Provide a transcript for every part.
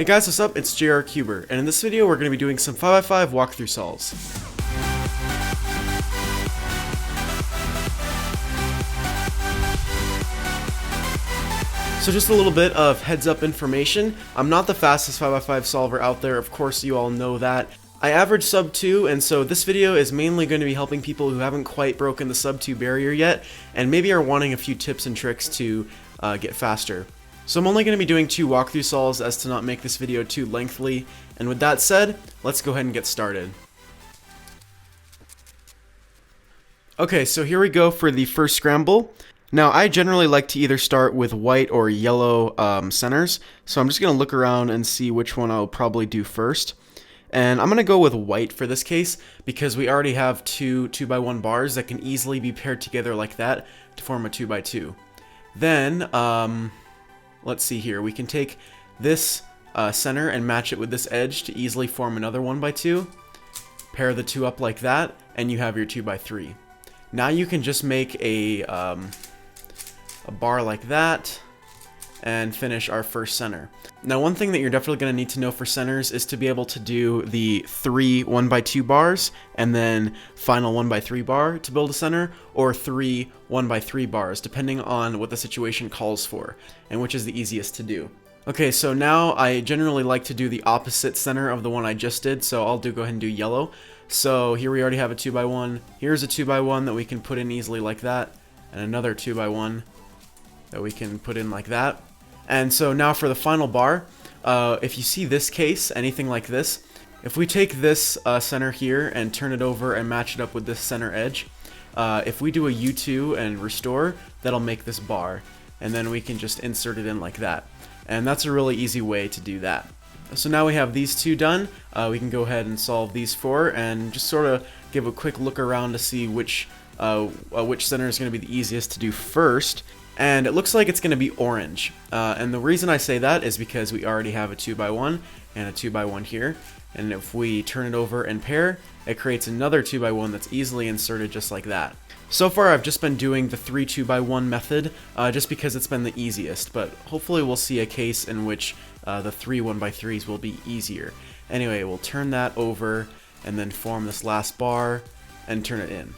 Hey guys, what's up? It's JR Cuber, and in this video we're going to be doing some 5x5 walkthrough solves. So just a little bit of heads up information. I'm not the fastest 5x5 solver out there, of course you all know that. I average sub 2, and so this video is mainly going to be helping people who haven't quite broken the sub 2 barrier yet, and maybe are wanting a few tips and tricks to get faster. So I'm only going to be doing 2 walkthrough solves as to not make this video too lengthy, and with that said, let's go ahead and get started. Okay, so here we go for the first scramble. Now I generally like to either start with white or yellow centers, so I'm just going to look around and see which one I'll probably do first. And I'm going to go with white for this case because we already have two 2x1 bars that can easily be paired together like that to form a 2x2. Then, let's see here, we can take this center and match it with this edge to easily form another 1x2. Pair the two up like that, and you have your 2x3. Now you can just make a bar like that and finish our first center. Now one thing that you're definitely going to need to know for centers is to be able to do the 3 1x2 bars and then final 1x3 bar to build a center, or 3 1x3 bars depending on what the situation calls for and which is the easiest to do. Okay, so now I generally like to do the opposite center of the one I just did, so I'll go ahead and do yellow. So here we already have a 2x1, here's a 2x1 that we can put in easily like that, and another 2x1 that we can put in like that. And so now for the final bar, if you see this case, anything like this, if we take this center here and turn it over and match it up with this center edge, if we do a U2 and restore, that'll make this bar, and then we can just insert it in like that. And that's a really easy way to do that. So now we have these two done, we can go ahead and solve these 4 and just sort of give a quick look around to see which center is going to be the easiest to do first. And it looks like it's going to be orange. And the reason I say that is because we already have a 2x1 and a 2x1 here. And if we turn it over and pair, it creates another 2x1 that's easily inserted just like that. So far I've just been doing the 3 2x1 method just because it's been the easiest, but hopefully we'll see a case in which the 3 1x3s will be easier. Anyway, we'll turn that over and then form this last bar and turn it in.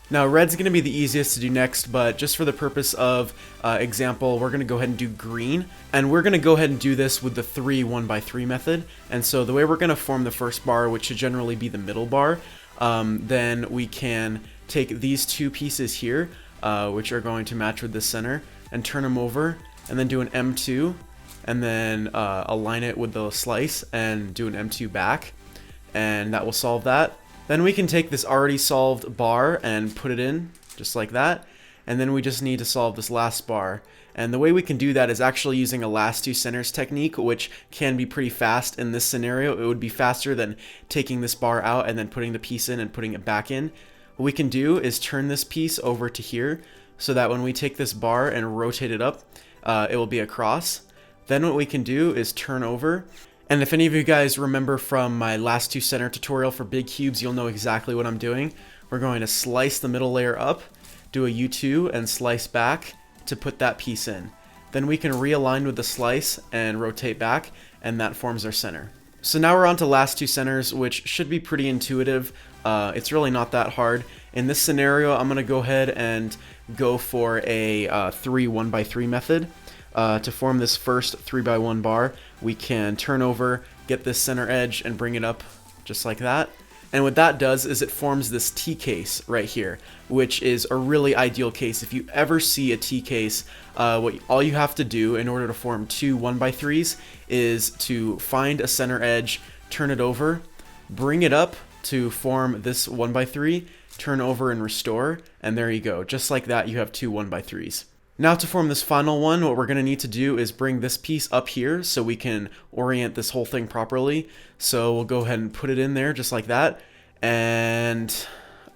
Now red's going to be the easiest to do next, but just for the purpose of example, we're going to go ahead and do green, and we're going to go ahead and do this with the 3 1x3 method. And so the way we're going to form the first bar, which should generally be the middle bar, then we can take these 2 pieces here, which are going to match with the center, and turn them over, and then do an M2, and then align it with the slice and do an M2 back, and that will solve that. Then we can take this already solved bar and put it in, just like that, and then we just need to solve this last bar. And the way we can do that is actually using a last 2 centers technique, which can be pretty fast in this scenario. It would be faster than taking this bar out and then putting the piece in and putting it back in. What we can do is turn this piece over to here, so that when we take this bar and rotate it up, it will be across. Then what we can do is turn over. And if any of you guys remember from my last 2 center tutorial for big cubes, you'll know exactly what I'm doing. We're going to slice the middle layer up, do a U2 and slice back to put that piece in. Then we can realign with the slice and rotate back, and that forms our center. So now we're on to last 2 centers, which should be pretty intuitive. It's really not that hard. In this scenario, I'm going to go ahead and go for a 3 1x3 method. To form this first 3x1 bar, we can turn over, get this center edge, and bring it up just like that. And what that does is it forms this T case right here, which is a really ideal case. If you ever see a T case, all you have to do in order to form 2 1x3s is to find a center edge, turn it over, bring it up to form this 1x3, turn over and restore, and there you go. Just like that, you have 2 1x3s. Now to form this final one, what we're going to need to do is bring this piece up here so we can orient this whole thing properly. So we'll go ahead and put it in there just like that. And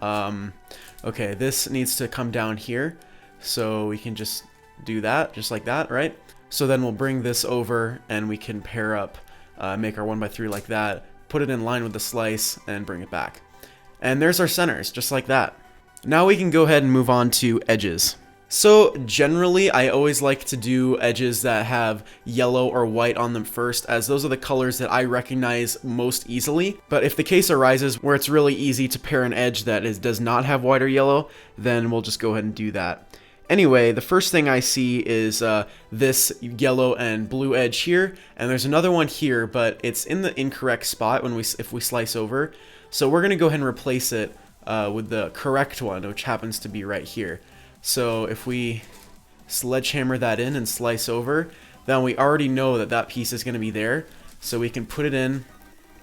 okay, this needs to come down here. So we can just do that just like that, right? So then we'll bring this over and we can pair up, make our 1x3 like that, put it in line with the slice and bring it back. And there's our centers, just like that. Now we can go ahead and move on to edges. So generally, I always like to do edges that have yellow or white on them first, as those are the colors that I recognize most easily. But if the case arises where it's really easy to pair an edge that does not have white or yellow, then we'll just go ahead and do that. Anyway, the first thing I see is this yellow and blue edge here, and there's another one here, but it's in the incorrect spot if we slice over. So we're gonna go ahead and replace it with the correct one, which happens to be right here. So if we sledgehammer that in and slice over, then we already know that that piece is going to be there. So we can put it in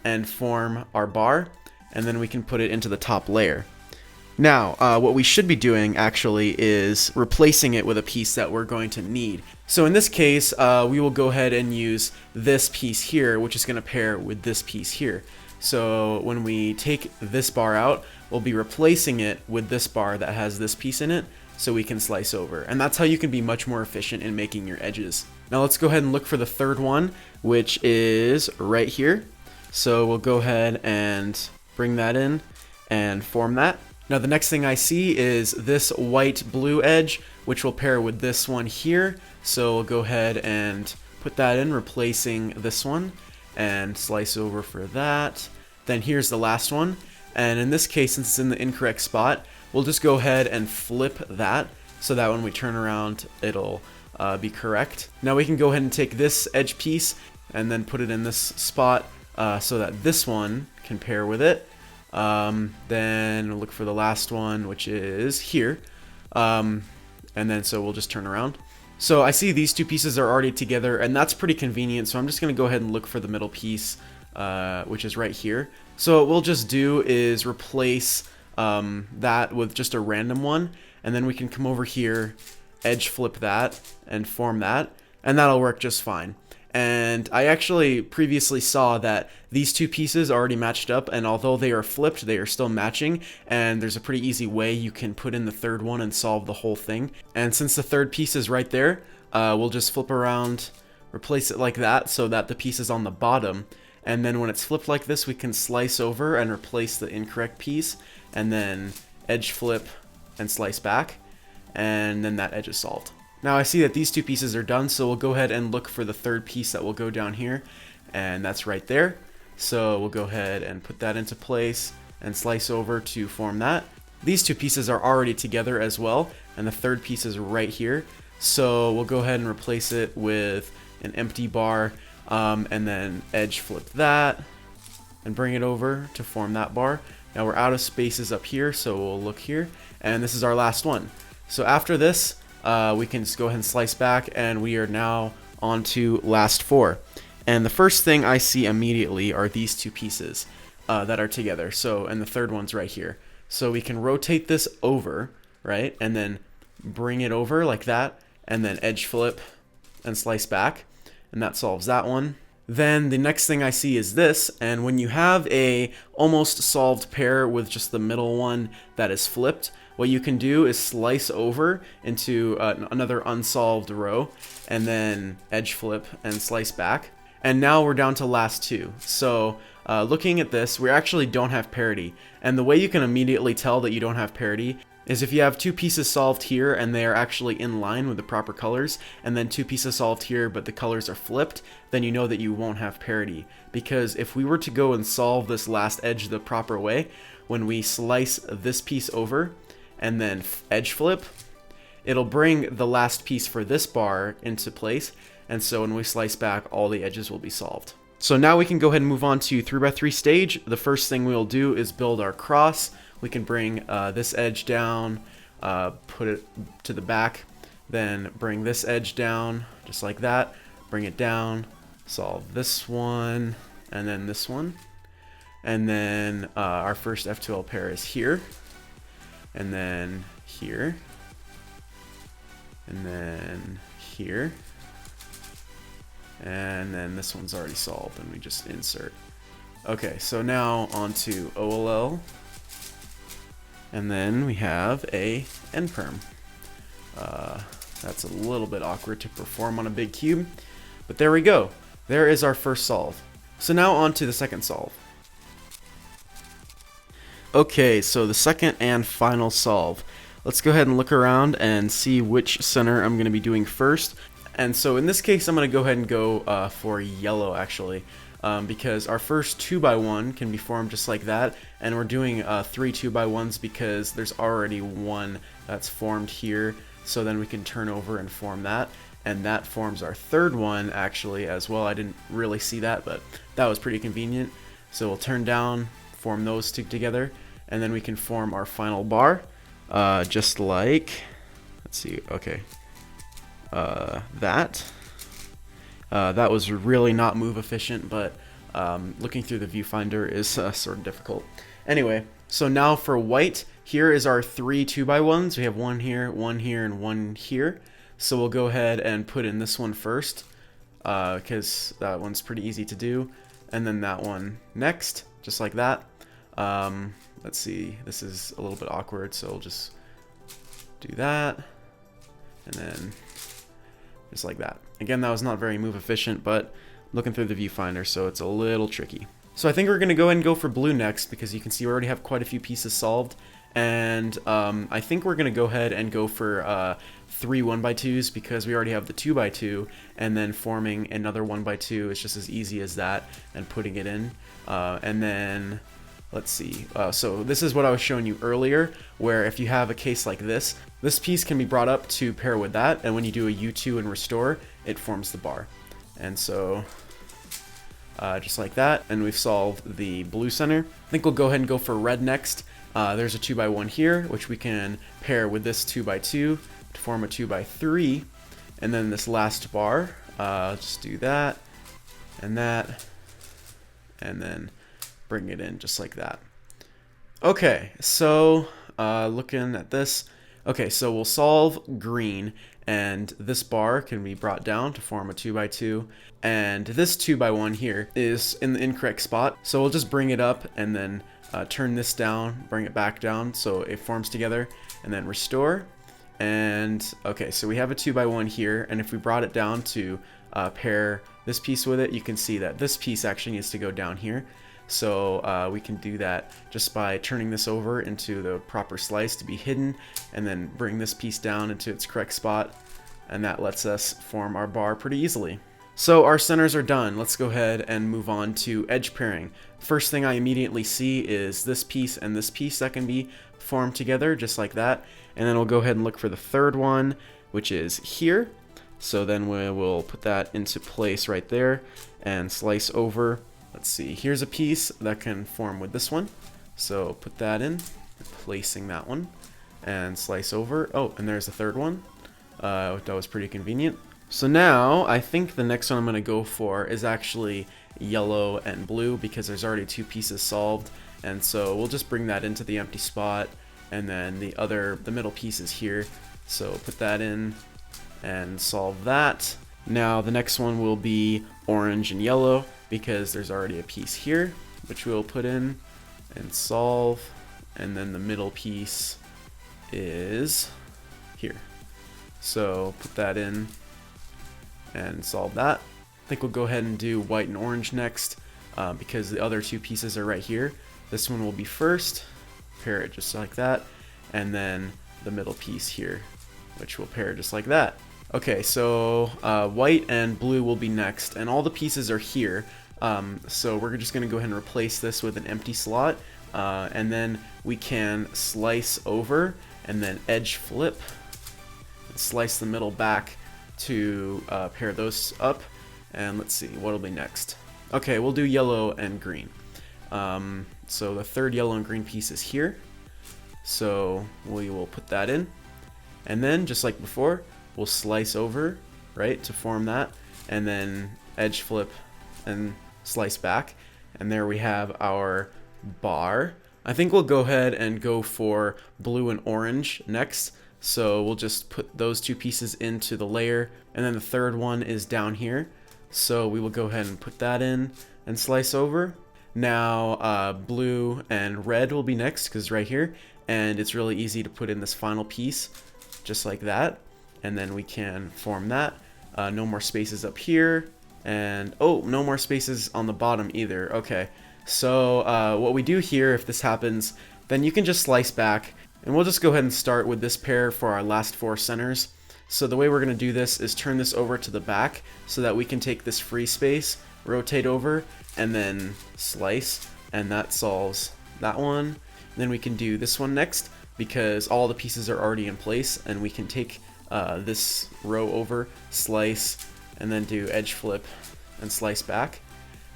and form our bar, and then we can put it into the top layer. Now, what we should be doing actually is replacing it with a piece that we're going to need. So in this case, we will go ahead and use this piece here, which is going to pair with this piece here. So when we take this bar out, we'll be replacing it with this bar that has this piece in it, so we can slice over. And that's how you can be much more efficient in making your edges. Now let's go ahead and look for the third one, which is right here. So we'll go ahead and bring that in and form that. Now the next thing I see is this white blue edge, which will pair with this one here. So we'll go ahead and put that in, replacing this one, and slice over for that. Then here's the last one. And in this case, since it's in the incorrect spot, we'll just go ahead and flip that so that when we turn around, it'll be correct. Now we can go ahead and take this edge piece and then put it in this spot so that this one can pair with it. Then we'll look for the last one, which is here. And then so we'll just turn around. So I see these two pieces are already together, and that's pretty convenient. So I'm just going to go ahead and look for the middle piece, which is right here. So what we'll just do is replace that with just a random one, and then we can come over here, edge flip that, and form that, and that'll work just fine. And I actually previously saw that these two pieces already matched up, and although they are flipped, they are still matching, and there's a pretty easy way you can put in the third one and solve the whole thing. And since the third piece is right there, we'll just flip around, replace it like that so that the piece is on the bottom. And then when it's flipped like this, we can slice over and replace the incorrect piece, and then edge flip and slice back, and then that edge is solved. Now I see that these two pieces are done, so we'll go ahead and look for the third piece that will go down here, and that's right there. So we'll go ahead and put that into place and slice over to form that. These two pieces are already together as well, and the third piece is right here. So we'll go ahead and replace it with an empty bar, and then edge flip that and bring it over to form that bar. Now we're out of spaces up here, so we'll look here, and this is our last one. So after this, we can just go ahead and slice back, and we are now on to last four. And the first thing I see immediately are these two pieces that are together. So, and the third one's right here. So we can rotate this over, right, and then bring it over like that, and then edge flip and slice back, and that solves that one. Then the next thing I see is this, and when you have a almost solved pair with just the middle one that is flipped, what you can do is slice over into another unsolved row, and then edge flip and slice back. And now we're down to last two. So looking at this, we actually don't have parity. And the way you can immediately tell that you don't have parity is if you have two pieces solved here and they are actually in line with the proper colors, and then two pieces solved here but the colors are flipped, then you know that you won't have parity. Because if we were to go and solve this last edge the proper way, when we slice this piece over and then edge flip, it'll bring the last piece for this bar into place, and so when we slice back, all the edges will be solved. So now we can go ahead and move on to 3x3 stage. The first thing we'll do is build our cross. We can bring this edge down, put it to the back, then bring this edge down, just like that, bring it down, solve this one, and then this one. And then our first F2L pair is here, and then here, and then here, and then this one's already solved, and we just insert. Okay, so now onto OLL, and then we have a nperm. That's a little bit awkward to perform on a big cube, but there we go. There is our first solve. So now on to the second solve. Okay, so the second and final solve. let's go ahead and look around and see which center I'm going to be doing first. And so in this case, I'm going to go ahead and go for yellow, actually, because our first 2x1 can be formed just like that, and we're doing 3 2x1s because there's already one that's formed here, so then we can turn over and form that, and that forms our third one, actually, as well. I didn't really see that, but that was pretty convenient. So we'll turn down, form those two together, and then we can form our final bar, just like, let's see, okay. That was really not move efficient, but looking through the viewfinder is sort of difficult. Anyway, so now for white, here is our 3 2x1s. We have one here, and one here. So we'll go ahead and put in this one first, because that one's pretty easy to do, and then that one next, just like that. Let's see, this is a little bit awkward, so we'll just do that, and then just like that. Again, that was not very move efficient, but looking through the viewfinder, so it's a little tricky. So I think we're going to go ahead and go for blue next, because you can see we already have quite a few pieces solved. And I think we're going to go ahead and go for 3 1x2s, because we already have the 2x2, and then forming another 1x2 is just as easy as that, and putting it in. And then, let's see, so this is what I was showing you earlier, where if you have a case like this piece can be brought up to pair with that, and when you do a U2 and restore, it forms the bar. And so, just like that, and we've solved the blue center. I think we'll go ahead and go for red next. There's a 2x1 here, which we can pair with this 2x2 to form a 2x3, and then this last bar, just do that, and then bring it in just like that. Okay, so looking at this, okay, so we'll solve green, and this bar can be brought down to form a 2x2, and this 2x1 here is in the incorrect spot, so we'll just bring it up and then turn this down, bring it back down so it forms together, and then restore. And okay, so we have a 2x1 here, and if we brought it down to pair this piece with it, you can see that this piece actually needs to go down here. So we can do that just by turning this over into the proper slice to be hidden, and then bring this piece down into its correct spot, and that lets us form our bar pretty easily. So our centers are done. Let's go ahead and move on to edge pairing. First thing I immediately see is this piece and this piece that can be formed together just like that, and then we'll go ahead and look for the third one, which is here. So then we will put that into place right there and slice over. Let's see, here's a piece that can form with this one, so put that in, placing that one, and slice over. Oh, and there's the third one. That was pretty convenient. So now I think the next one I'm going to go for is actually yellow and blue, because there's already 2 pieces solved, and so we'll just bring that into the empty spot, and then the middle piece is here, so put that in and solve that. Now the next one will be orange and yellow, because there's already a piece here, which we'll put in and solve, and then the middle piece is here. So put that in and solve that. I think we'll go ahead and do white and orange next, because the other 2 pieces are right here. This one will be first, pair it just like that, and then the middle piece here, which will pair just like that. Okay, so white and blue will be next, and all the pieces are here. So we're just going to go ahead and replace this with an empty slot, and then we can slice over and then edge flip, and slice the middle back to pair those up. And let's see, what will be next? Okay, we'll do yellow and green. So the third yellow and green piece is here, so we will put that in, and then just like before, we'll slice over, right, to form that, and then edge flip and slice back, and there we have our bar. I think we'll go ahead and go for blue and orange next, so we'll just put those 2 pieces into the layer, and then the third one is down here, so we will go ahead and put that in and slice over. Now blue and red will be next, because right here, and it's really easy to put in this final piece just like that, and then we can form that. No more spaces up here, and oh, no more spaces on the bottom either. Okay, so what we do here, if this happens, then you can just slice back And we'll just go ahead and start with this pair for our last 4 centers. So the way we're going to do this is turn this over to the back so that we can take this free space, rotate over, and then slice, and that solves that one. And then we can do this one next because all the pieces are already in place, and we can take this row over, slice, and then do edge flip and slice back.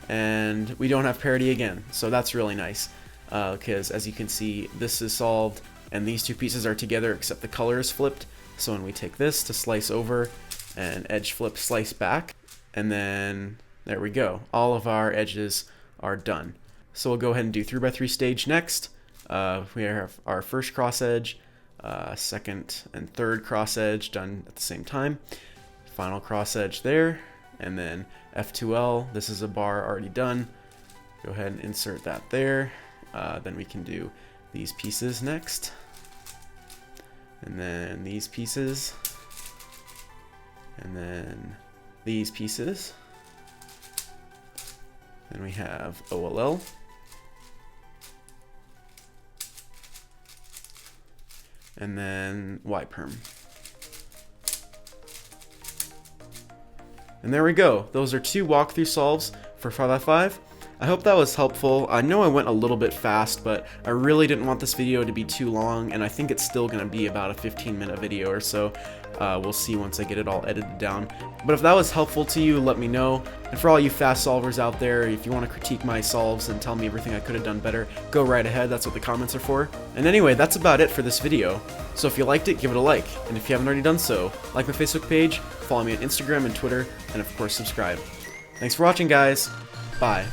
And we don't have parity again, so that's really nice because as you can see, this is solved and these 2 pieces are together except the color is flipped. So when we take this to slice over and edge flip slice back, and then there we go, all of our edges are done. So we'll go ahead and do 3x3 stage next. We have our first cross edge, second and third cross edge done at the same time, final cross edge there, and then F2L, this is a bar already done. Go ahead and insert that there. Then we can do these pieces next, and then these pieces, and then these pieces. Then we have OLL, and then Y-perm. And there we go. Those are 2 walkthrough solves for 5x5. I hope that was helpful. I know I went a little bit fast, but I really didn't want this video to be too long, and I think it's still going to be about a 15-minute video or so. We'll see once I get it all edited down. But if that was helpful to you, let me know. And for all you fast solvers out there, if you want to critique my solves and tell me everything I could have done better, go right ahead. That's what the comments are for. And anyway, that's about it for this video. So if you liked it, give it a like. And if you haven't already done so, like my Facebook page, follow me on Instagram and Twitter, and of course subscribe. Thanks for watching, guys. Bye.